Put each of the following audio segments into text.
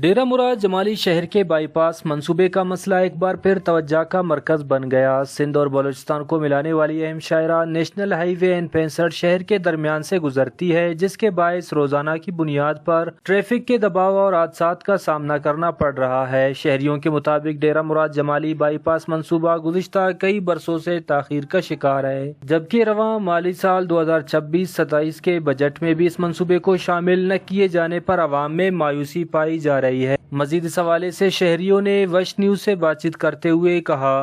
ڈیرہ مراد جمالی شہر کے بائی پاس منصوبے کا مسئلہ ایک بار پھر توجہ کا مرکز بن گیا۔ سندھ اور بلوچستان کو ملانے والی اہم شاہراہ نیشنل ہائی وے N65 شہر کے درمیان سے گزرتی ہے، جس کے باعث روزانہ کی بنیاد پر ٹریفک کے دباؤ اور حادثات کا سامنا کرنا پڑ رہا ہے۔ شہریوں کے مطابق ڈیرہ مراد جمالی بائی پاس منصوبہ گزشتہ کئی برسوں سے تاخیر کا شکار ہے، جبکہ رواں مالی سال 2026-27 کے بجٹ میں بھی اس منصوبے کو شامل نہ کیے جانے پر عوام میں مایوسی پائی جا رہی ہے۔ مزید اس حوالے سے شہریوں نے وش نیوز سے بات چیت کرتے ہوئے کہا،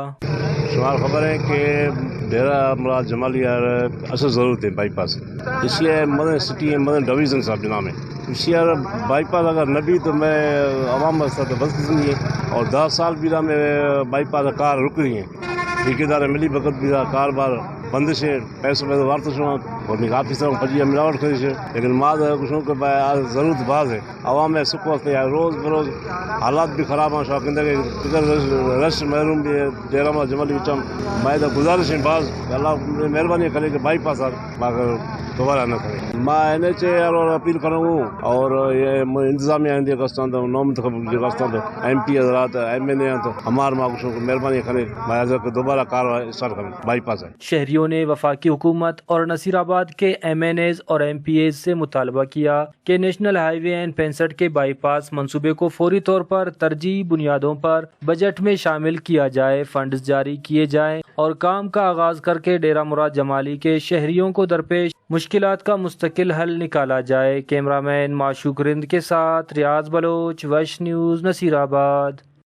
شمار خبر ہے کہ ڈیرہ مراد جمالی اصل ضرورت ہے بائی پاس، اس لیے مدن سٹی مدن ڈویژن صاحب جناب ہے، اس لیے بائی پاس اگر نہ بھی تو میں عوام ساتھ بس نہیں ہے، اور 10 سال بھی میں بائی پاس کار رک رہی ہیں، ٹھیکیدار ملی بھگت بھی کار بار بندش ہے، پیسوں وارت شو اور نگاہ طرح پجی ملاوٹ کری ہے، لیکن ماد کچھ ضرورت باز ہے عوام میں سکھ وقت ہے، روز بروز حالات بھی خراب ہیں، شوقندہ کے رش محروم بھی ہے ڈیرہ مراد جمالی وچم میں گزارش ہے بعض اللہ مہربانی کرے کہ بائی پاس دوبارہ نہ کرے۔ میں NH اور اپیل کروں اور یہ انتظامیہ نو منتخب MP حضرات MNA تو ہمارے کچھ مہربانی کرے دوبارہ کاروائی اسٹارٹ کریں بائی پاس ہے۔ شہریوں نے وفاقی حکومت اور نصیر آباد کے MNAs اور MPAs سے مطالبہ کیا کہ نیشنل ہائی وے N65 کے بائی پاس منصوبے کو فوری طور پر ترجیحی بنیادوں پر بجٹ میں شامل کیا جائے، فنڈز جاری کیے جائیں اور کام کا آغاز کر کے ڈیرہ مراد جمالی کے شہریوں کو درپیش مشکلات کا مستقل حل نکالا جائے۔ کیمرہ مین معشوق رند کے ساتھ ریاض بلوچ، وش نیوز، نصیر آباد۔